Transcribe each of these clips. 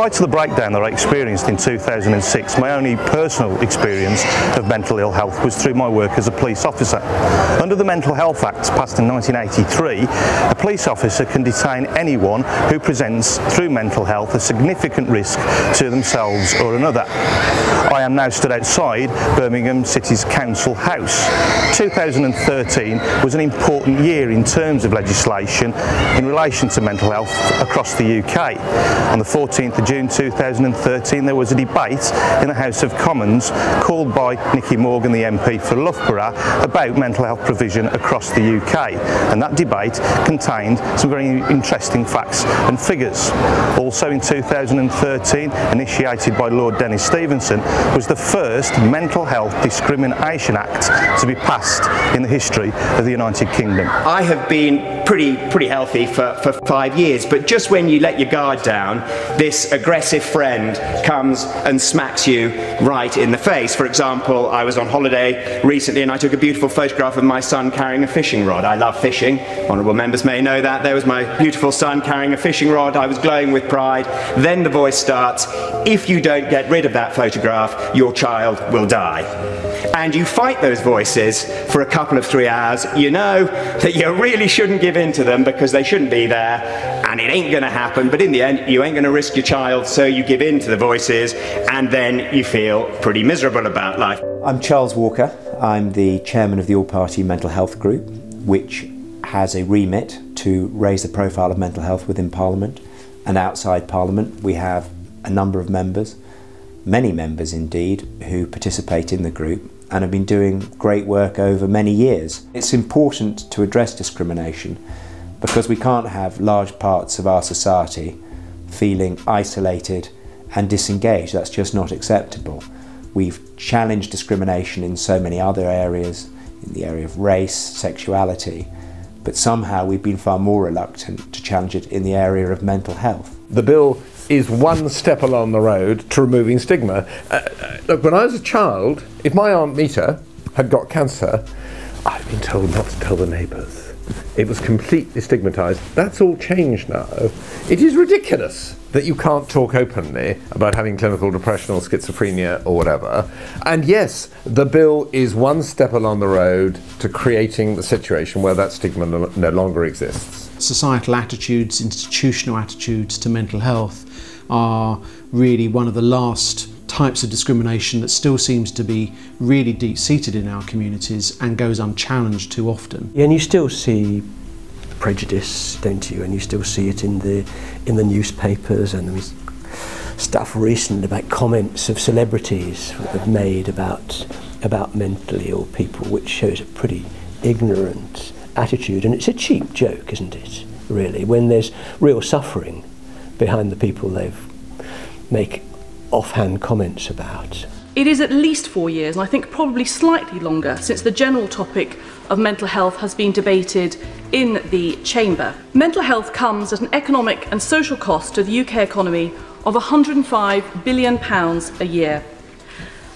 Prior to the breakdown that I experienced in 2006, my only personal experience of mental ill health was through my work as a police officer. Under the Mental Health Act passed in 1983, a police officer can detain anyone who presents through mental health a significant risk to themselves or another. I am now stood outside Birmingham City's Council House. 2013 was an important year in terms of legislation in relation to mental health across the UK. On the 14th of June 2013 there was a debate in the House of Commons called by Nicky Morgan, the MP for Loughborough, about mental health provision across the UK, and that debate contained some very interesting facts and figures. Also in 2013, initiated by Lord Dennis Stevenson, was the first Mental Health Discrimination Act to be passed in the history of the United Kingdom. I have been pretty healthy for 5 years, but just when you let your guard down, this aggressive friend comes and smacks you right in the face. For example, I was on holiday recently and I took a beautiful photograph of my son carrying a fishing rod. I love fishing. Honourable members may know that. There was my beautiful son carrying a fishing rod. I was glowing with pride. Then the voice starts, if you don't get rid of that photograph, your child will die. And you fight those voices for a couple of 3 hours. You know that you really shouldn't give in to them because they shouldn't be there, and it ain't going to happen, but in the end you ain't going to risk your child, so you give in to the voices, and then you feel pretty miserable about life. I'm Charles Walker. I'm the chairman of the All-Party Mental Health Group, which has a remit to raise the profile of mental health within Parliament and outside Parliament. We have a number of members, many members indeed, who participate in the group and have been doing great work over many years. It's important to address discrimination because we can't have large parts of our society feeling isolated and disengaged. That's just not acceptable. We've challenged discrimination in so many other areas, in the area of race, sexuality, but somehow we've been far more reluctant to challenge it in the area of mental health. The bill is one step along the road to removing stigma. Look, when I was a child, if my Aunt Meta had got cancer, I'd been told not to tell the neighbours. It was completely stigmatised. That's all changed now. It is ridiculous that you can't talk openly about having clinical depression or schizophrenia or whatever. And yes, the bill is one step along the road to creating the situation where that stigma no longer exists. Societal attitudes, institutional attitudes to mental health are really one of the last types of discrimination that still seems to be really deep-seated in our communities and goes unchallenged too often. Yeah, and you still see prejudice, don't you? And you still see it in the newspapers, and there was stuff recently about comments of celebrities that have made about mentally ill people, which shows a pretty ignorant attitude, and it's a cheap joke, isn't it, really, when there's real suffering behind the people they make offhand comments about. It is at least 4 years, and I think probably slightly longer, since the general topic of mental health has been debated in the Chamber. Mental health comes at an economic and social cost to the UK economy of £105 billion a year.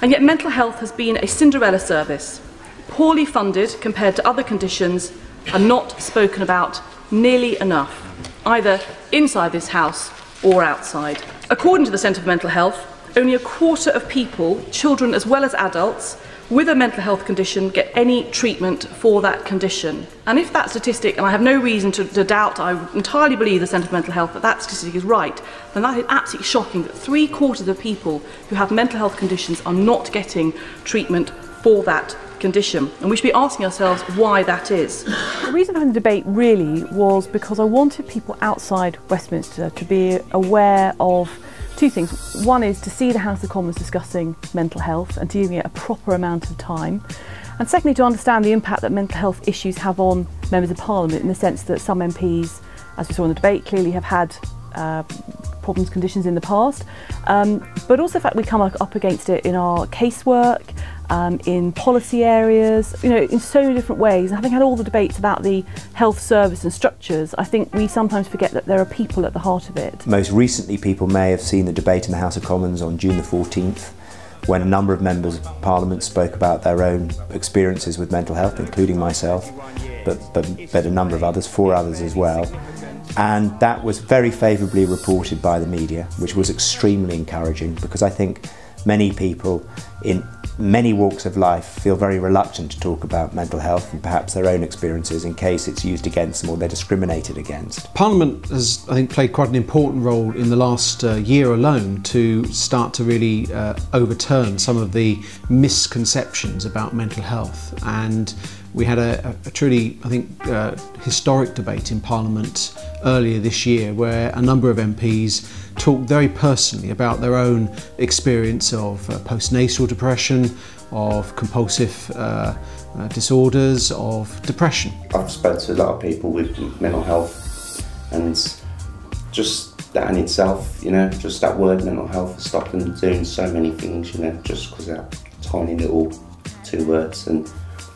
And yet mental health has been a Cinderella service, poorly funded compared to other conditions, and not spoken about nearly enough, either inside this House or outside. According to the Centre for Mental Health, only a quarter of people, children as well as adults, with a mental health condition get any treatment for that condition. And if that statistic, and I have no reason to doubt, I entirely believe the Centre for Mental Health that statistic is right, then that is absolutely shocking that 3/4 of people who have mental health conditions are not getting treatment for that condition. And we should be asking ourselves why that is. The reason for the debate really was because I wanted people outside Westminster to be aware of two things. One is to see the House of Commons discussing mental health and to giving it a proper amount of time. And secondly, to understand the impact that mental health issues have on members of Parliament, in the sense that some MPs, as we saw in the debate, clearly have had problems, conditions in the past, but also the fact we come up against it in our casework, in policy areas, you know, in so many different ways. And having had all the debates about the health service and structures, I think we sometimes forget that there are people at the heart of it. Most recently, people may have seen the debate in the House of Commons on June the 14th, when a number of members of Parliament spoke about their own experiences with mental health, including myself, but a number of others, 4 others as well. And that was very favourably reported by the media, which was extremely encouraging, because I think many people in many walks of life feel very reluctant to talk about mental health and perhaps their own experiences in case it's used against them or they're discriminated against. Parliament has, I think, played quite an important role in the last year alone to start to really overturn some of the misconceptions about mental health. And we had a truly, I think, historic debate in Parliament earlier this year where a number of MPs talked very personally about their own experience of postnatal depression, of compulsive disorders, of depression. I've spoken to a lot of people with mental health, and just that in itself, you know, just that word mental health has stopped them doing so many things, you know, just because of that tiny little 2 words. And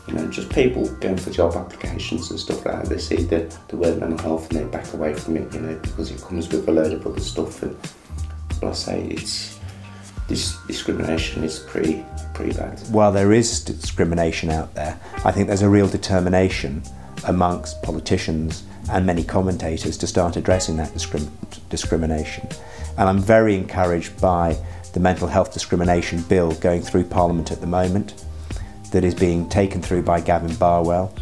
you know, just people going for job applications and stuff like that, they see the word mental health and they back away from it, you know, because it comes with a load of other stuff. And like I say, this discrimination is pretty bad. While there is discrimination out there, I think there's a real determination amongst politicians and many commentators to start addressing that discrimination. And I'm very encouraged by the mental health discrimination bill going through Parliament at the moment, that is being taken through by Gavin Barwell,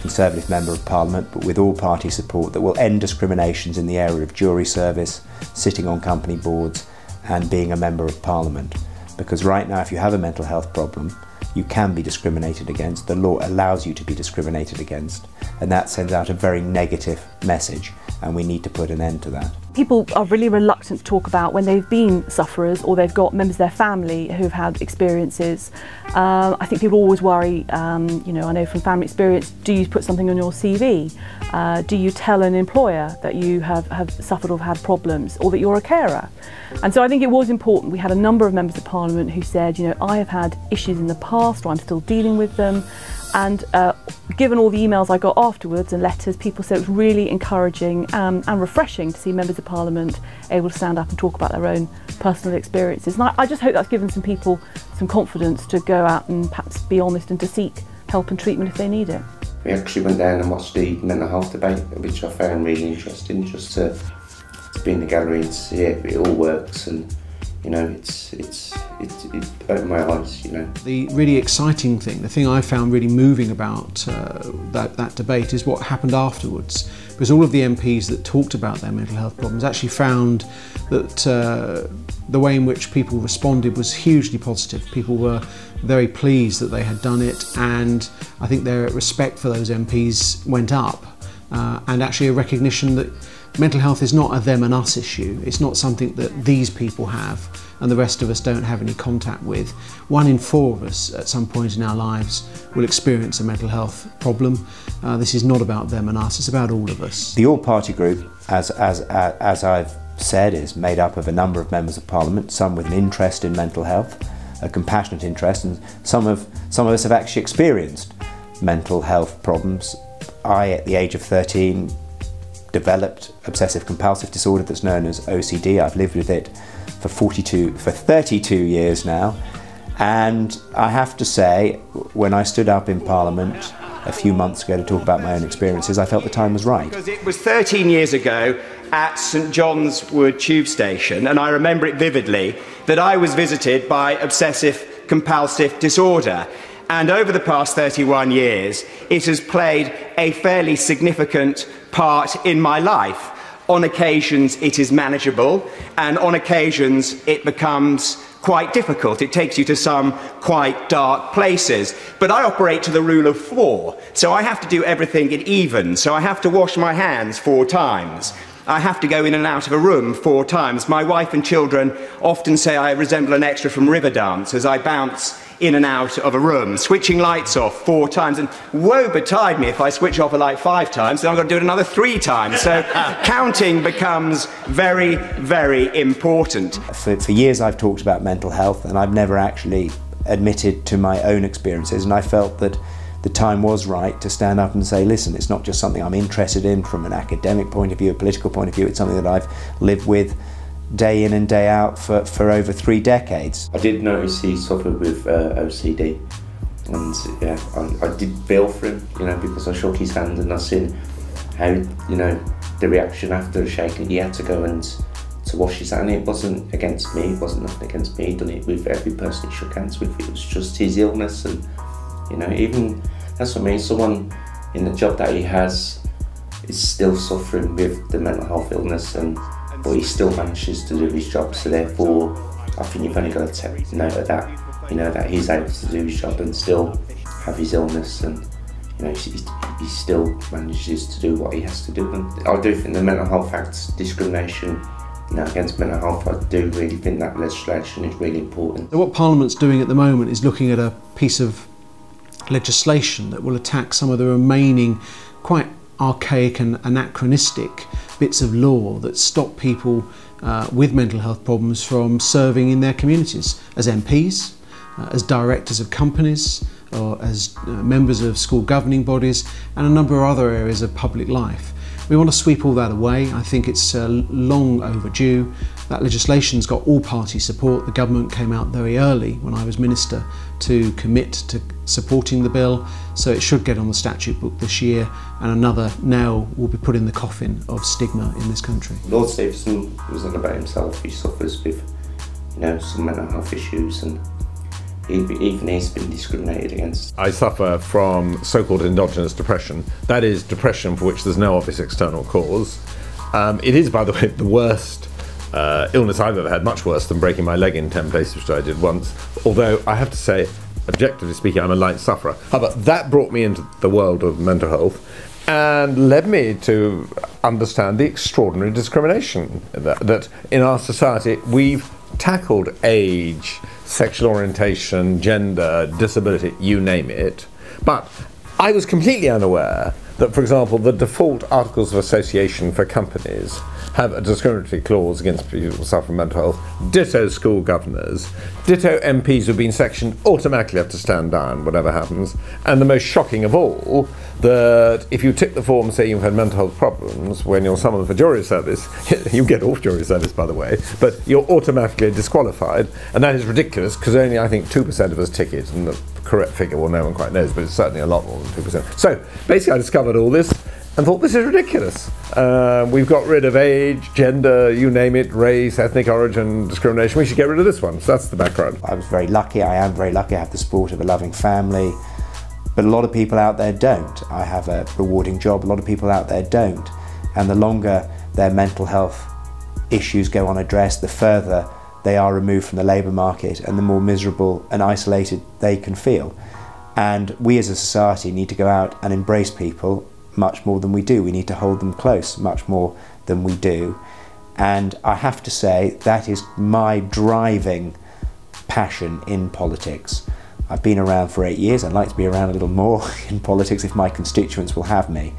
Conservative Member of Parliament, but with all party support, that will end discriminations in the area of jury service, sitting on company boards and being a Member of Parliament. Because right now, if you have a mental health problem, you can be discriminated against. The law allows you to be discriminated against, and that sends out a very negative message, and we need to put an end to that. People are really reluctant to talk about when they've been sufferers or they've got members of their family who've had experiences. I think people always worry, you know, I know from family experience, do you put something on your CV? Do you tell an employer that you have suffered or had problems, or that you're a carer? And so I think it was important. We had a number of members of Parliament who said, you know, I have had issues in the past, or I'm still dealing with them. And given all the emails I got afterwards and letters, people said it was really encouraging and refreshing to see members of Parliament able to stand up and talk about their own personal experiences. And I just hope that's given some people some confidence to go out and perhaps be honest and to seek help and treatment if they need it. We actually went down and watched the mental health debate, which I found really interesting, just to be in the gallery and see it all works. And you know, it opened my eyes, you know. The really exciting thing, the thing I found really moving about that debate is what happened afterwards. Because all of the MPs that talked about their mental health problems actually found that the way in which people responded was hugely positive. People were very pleased that they had done it, and I think their respect for those MPs went up, and actually a recognition that mental health is not a them and us issue. It's not something that these people have and the rest of us don't have any contact with. 1 in 4 of us at some point in our lives will experience a mental health problem. This is not about them and us, it's about all of us. The All Party Group, as I've said, is made up of a number of members of Parliament, some with an interest in mental health, a compassionate interest, and some of us have actually experienced mental health problems. I, at the age of 13, developed obsessive compulsive disorder that's known as OCD. I've lived with it for 32 years now, and I have to say, when I stood up in Parliament a few months ago to talk about my own experiences, I felt the time was right. Because it was 13 years ago at St John's Wood Tube Station, and I remember it vividly, that I was visited by obsessive compulsive disorder. And over the past 31 years, it has played a fairly significant part in my life. On occasions, it is manageable, and on occasions, it becomes quite difficult. It takes you to some quite dark places. But I operate to the rule of 4, so I have to do everything in even. So I have to wash my hands 4 times. I have to go in and out of a room 4 times. My wife and children often say I resemble an extra from Riverdance as I bounce in and out of a room, switching lights off 4 times, and woe betide me if I switch off a light 5 times, then I've got to do it another 3 times. So counting becomes very, very important. For years I've talked about mental health, and I've never actually admitted to my own experiences, and I felt that the time was right to stand up and say, listen, it's not just something I'm interested in from an academic point of view, a political point of view, it's something that I've lived with day in and day out for over 3 decades. I did notice he suffered with OCD, and yeah, I did feel for him, you know, because I shook his hand and I seen how, you know, the reaction after the shaking, he had to go and to wash his hand. It wasn't against me, it wasn't nothing against me. He'd done it with every person he shook hands with. It was just his illness, and you know, even that's what I mean. Someone in the job that he has is still suffering with the mental health illness, but he still manages to do his job. So therefore, I think you've only got to take note of that. You know, that he's able to do his job and still have his illness, and you know, he still manages to do what he has to do. And I do think the Mental Health Act discrimination, you know, against mental health, I do really think that legislation is really important. So what Parliament's doing at the moment is looking at a piece of legislation that will attack some of the remaining quite archaic and anachronistic bits of law that stop people with mental health problems from serving in their communities as MPs, as directors of companies, or as members of school governing bodies, and a number of other areas of public life. We want to sweep all that away. I think it's long overdue. That legislation's got all party support. The government came out very early when I was minister to commit to supporting the bill, so it should get on the statute book this year, and another nail will be put in the coffin of stigma in this country. Lord Stevenson was not about himself. He suffers with, you know, some mental health issues, and even he's been discriminated against. I suffer from so-called endogenous depression. That is depression for which there's no obvious external cause. It is, by the way, the worst illness I've ever had, much worse than breaking my leg in 10 places, which I did once. Although I have to say, objectively speaking, I'm a light sufferer. However, that brought me into the world of mental health and led me to understand the extraordinary discrimination that in our society we've tackled age, sexual orientation, gender, disability, you name it. But I was completely unaware that, for example, the default Articles of Association for companies have a discriminatory clause against people who suffer from mental health. Ditto school governors. Ditto MPs who've been sectioned automatically have to stand down, whatever happens. And the most shocking of all, that if you tick the form saying you've had mental health problems, when you're summoned for jury service, you get off jury service, by the way, but you're automatically disqualified. And that is ridiculous, because only, I think, 2% of us tick it, and the correct figure, well, no one quite knows, but it's certainly a lot more than 2%. So basically I discovered all this and thought, this is ridiculous. We've got rid of age, gender, you name it, race, ethnic origin, discrimination. We should get rid of this one. So that's the background. I was very lucky, I am very lucky, I have the support of a loving family, but a lot of people out there don't. I have a rewarding job, a lot of people out there don't. And the longer their mental health issues go unaddressed, the further they are removed from the labour market, and the more miserable and isolated they can feel. And we as a society need to go out and embrace people much more than we do. We need to hold them close much more than we do. And I have to say, that is my driving passion in politics. I've been around for 8 years. I'd like to be around a little more in politics if my constituents will have me.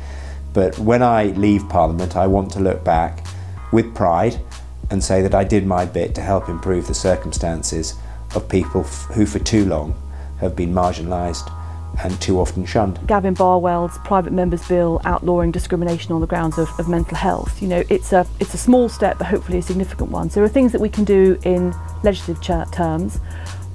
But when I leave Parliament, I want to look back with pride and say that I did my bit to help improve the circumstances of people who for too long have been marginalised and too often shunned. Gavin Barwell's private member's bill outlawing discrimination on the grounds of mental health, you know, it's a small step but hopefully a significant one. So there are things that we can do in legislative terms,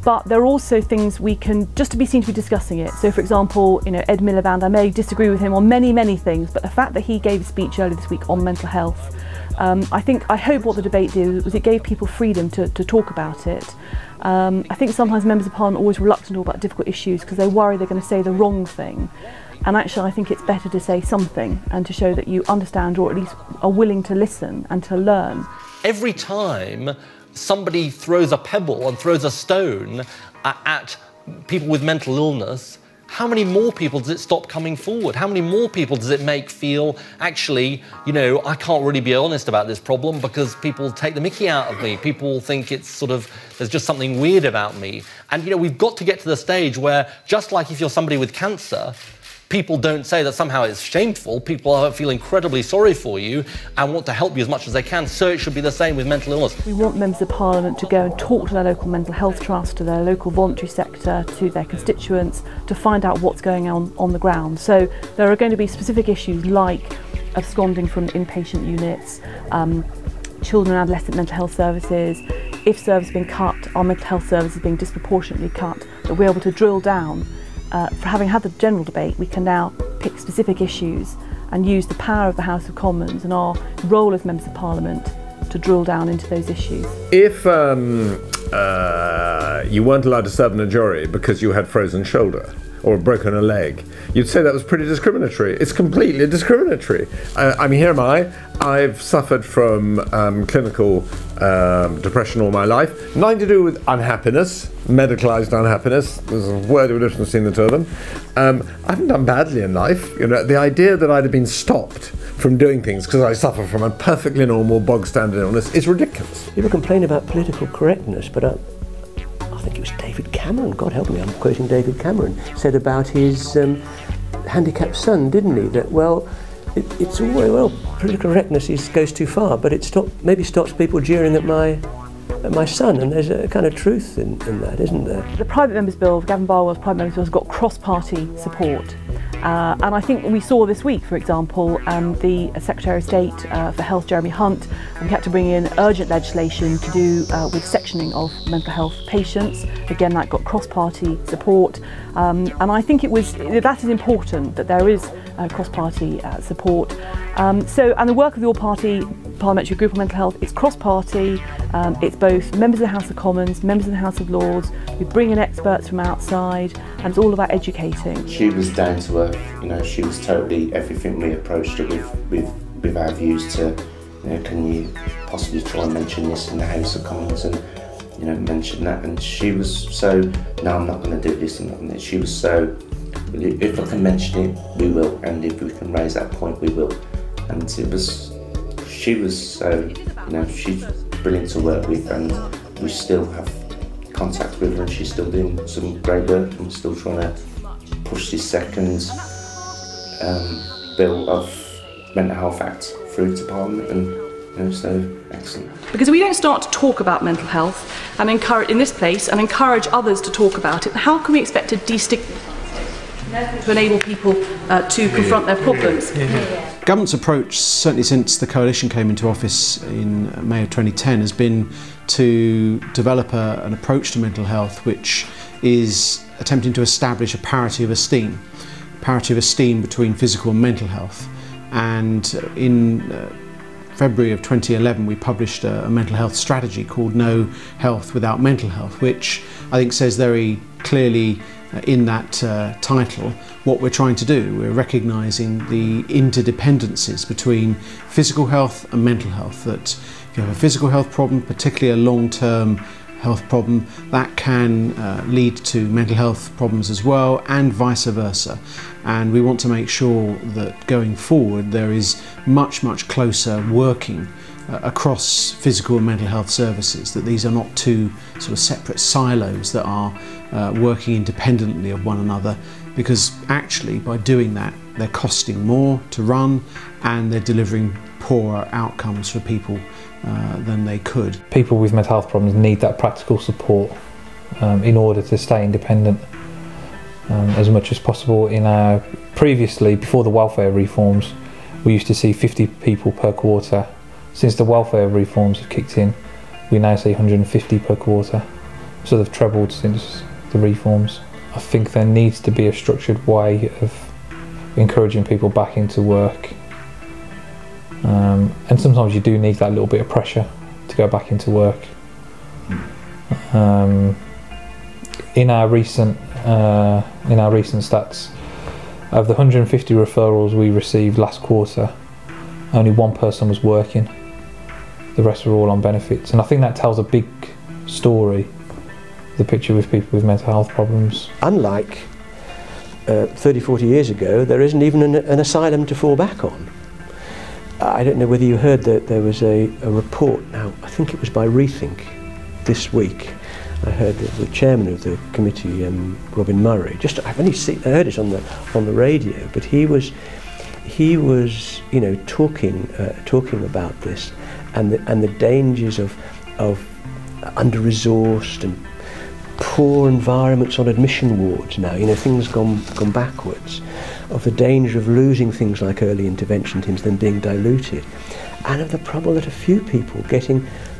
but there are also things we can just seem to be discussing it. So for example, you know, Ed Miliband, I may disagree with him on many things, but the fact that he gave a speech earlier this week on mental health, I hope what the debate did was it gave people freedom to talk about it. I think sometimes members of Parliament are always reluctant to talk about difficult issues because they worry they're going to say the wrong thing. And actually I think it's better to say something and to show that you understand, or at least are willing to listen and to learn. Every time somebody throws a pebble and throws a stone at people with mental illness, how many more people does it stop coming forward? How many more people does it make feel, actually, you know, I can't really be honest about this problem because people take the mickey out of me. People think it's sort of, there's just something weird about me. And, you know, we've got to get to the stage where, just like if you're somebody with cancer, people don't say that somehow it's shameful. People feel incredibly sorry for you and want to help you as much as they can. So it should be the same with mental illness. We want members of Parliament to go and talk to their local mental health trust, to their local voluntary sector, to their constituents, to find out what's going on the ground. So there are going to be specific issues like absconding from inpatient units, children and adolescent mental health services. If services have been cut, our mental health services being disproportionately cut, that we're able to drill down. For having had the general debate, we can now pick specific issues and use the power of the House of Commons and our role as members of Parliament to drill down into those issues. If you weren't allowed to serve in a jury because you had frozen shoulder or broken a leg, you'd say that was pretty discriminatory. It's completely discriminatory. I mean, here am I. I've suffered from clinical depression all my life. Nothing to do with unhappiness, medicalised unhappiness. There's a word of difference between the two of them. I haven't done badly in life. You know, the idea that I'd have been stopped from doing things because I suffer from a perfectly normal bog standard illness is ridiculous. People complain about political correctness, but I think it was David Cameron, God help me, I'm quoting David Cameron, said about his handicapped son, didn't he? That, well, it's all very well, political correctness goes too far, but it maybe stops people jeering at my son, and there's a kind of truth in that, isn't there? The Private Members Bill, Gavin Barwell's Private Members Bill, has got cross-party support. And I think we saw this week, for example, the Secretary of State for Health, Jeremy Hunt, had to bring in urgent legislation to do with sectioning of mental health patients. Again, that got cross-party support. And I think that is important, that there is cross-party support. And the work of the All-Party Parliamentary Group on Mental Health is cross-party. It's both members of the House of Commons, members of the House of Lords. We bring in experts from outside, and it's all about educating. She was down to earth, you know, she was totally everything we approached her with our views to, you know, can you possibly try and mention this in the House of Commons, and, you know, mention that. And she was so, no, I'm not going to do this and that. She was so, if I can mention it, we will, and if we can raise that point, we will. And she was so, you know, she's brilliant to work with, and we still have contact with her, and she's still doing some great work, and we're still trying to push this second bill of Mental Health Act through to Parliament, and, you know, so excellent. Because if we don't start to talk about mental health and encourage in this place and encourage others to talk about it, how can we expect to to enable people to confront their problems? Government's approach, certainly since the coalition came into office in May of 2010, has been to develop an approach to mental health which is attempting to establish a parity of esteem between physical and mental health. And in February of 2011 we published a mental health strategy called No Health Without Mental Health, which I think says very clearly in that title what we're trying to do. We're recognising the interdependencies between physical health and mental health, that if you have a physical health problem, particularly a long-term health problem, that can lead to mental health problems as well, and vice versa. And we want to make sure that going forward there is much closer working across physical and mental health services, that these are not two sort of separate silos that are working independently of one another, because actually by doing that they're costing more to run and they're delivering poorer outcomes for people than they could. People with mental health problems need that practical support in order to stay independent as much as possible. Previously, before the welfare reforms, we used to see 50 people per quarter. Since the welfare reforms have kicked in, we now see 150 per quarter. So they've trebled since the reforms. I think there needs to be a structured way of encouraging people back into work. And sometimes you do need that little bit of pressure to go back into work. In our recent stats, of the 150 referrals we received last quarter, only one person was working. The rest were all on benefits, and I think that tells a big story, the picture with people with mental health problems. Unlike 30-40 years ago, there isn't even an asylum to fall back on. I don't know whether you heard that there was a report, now I think it was by Rethink this week. I heard that the chairman of the committee, Robin Murray, I've only heard it on the radio, but he was you know, talking about this and the dangers of under-resourced and poor environments on admission wards now, you know, things gone backwards, of the danger of losing things like early intervention teams, then being diluted, and of the problem that a few people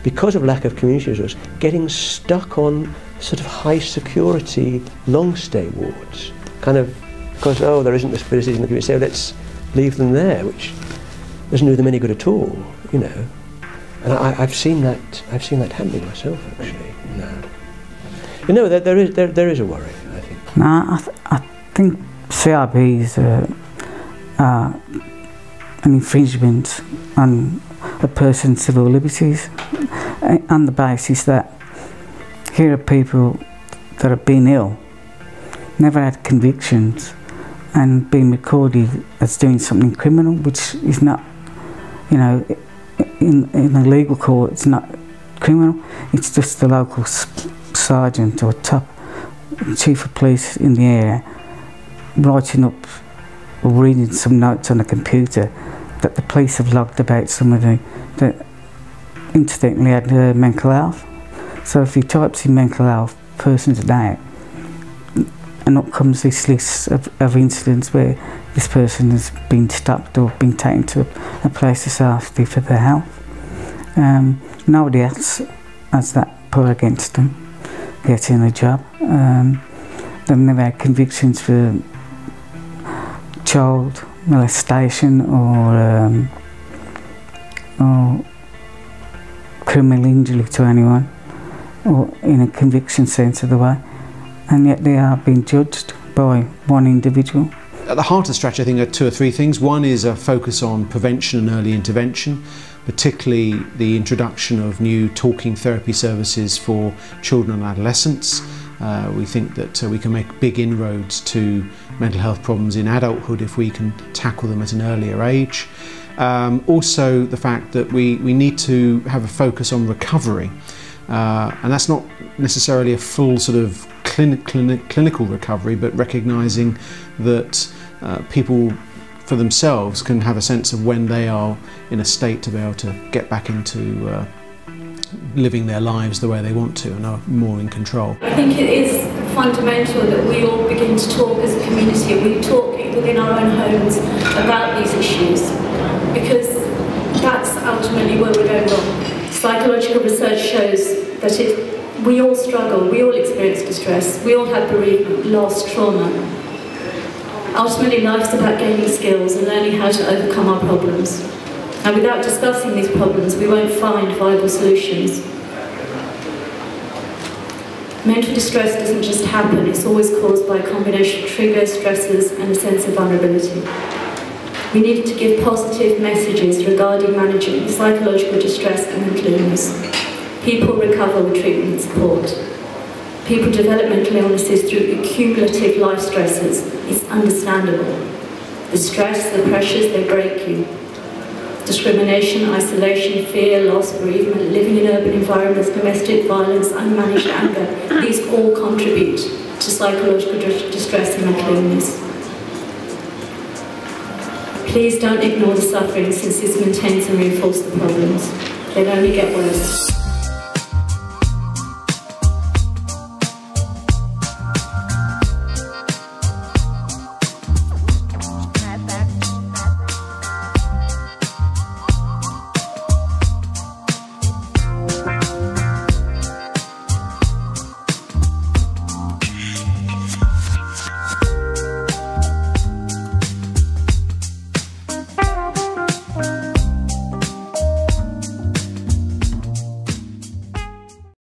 because of lack of community resource, getting stuck on sort of high security long stay wards, kind of because, oh, there isn't this facility in the community, so leave them there, which doesn't do them any good at all, you know. And I've seen that happening myself, actually. No. You know, there is a worry, I think. No, I think CRB is an infringement on a person's civil liberties on the basis that here are people that have been ill, never had convictions, and been recorded as doing something criminal, which is not, you know, in a legal court, it's not criminal. It's just the local sergeant or top chief of police in the area writing up or reading some notes on a computer that the police have logged about somebody that incidentally had mental health. So if he types in mental health person today, and up comes this list of incidents where this person has been stopped or been taken to a place of safety for their health. Nobody else has that put against them getting a job. They've never had convictions for child molestation or criminal injury to anyone, or in a conviction sense of the way, and yet they are being judged by one individual. At the heart of the strategy, I think, are two or three things. One is a focus on prevention and early intervention, particularly the introduction of new talking therapy services for children and adolescents. We think that we can make big inroads to mental health problems in adulthood if we can tackle them at an earlier age. Also the fact that we need to have a focus on recovery, and that's not necessarily a full sort of clinical recovery, but recognising that people for themselves can have a sense of when they are in a state to be able to get back into living their lives the way they want to and are more in control. I think it is fundamental that we all begin to talk as a community, and we talk within our own homes about these issues, because that's ultimately where we're going wrong. Psychological research shows that we all struggle, we all experience distress, we all have bereavement, loss, trauma. Ultimately, life's about gaining skills and learning how to overcome our problems. And without discussing these problems, we won't find viable solutions. Mental distress doesn't just happen, it's always caused by a combination of triggers, stressors, and a sense of vulnerability. We needed to give positive messages regarding managing psychological distress and mental illness. People recover with treatment and support. People develop mental illnesses through accumulative life stresses. It's understandable. The stress, the pressures, they break you. Discrimination, isolation, fear, loss, bereavement, living in urban environments, domestic violence, unmanaged anger, these all contribute to psychological distress and mental illness. Please don't ignore the suffering, since this maintains and reinforces the problems. They'll only get worse.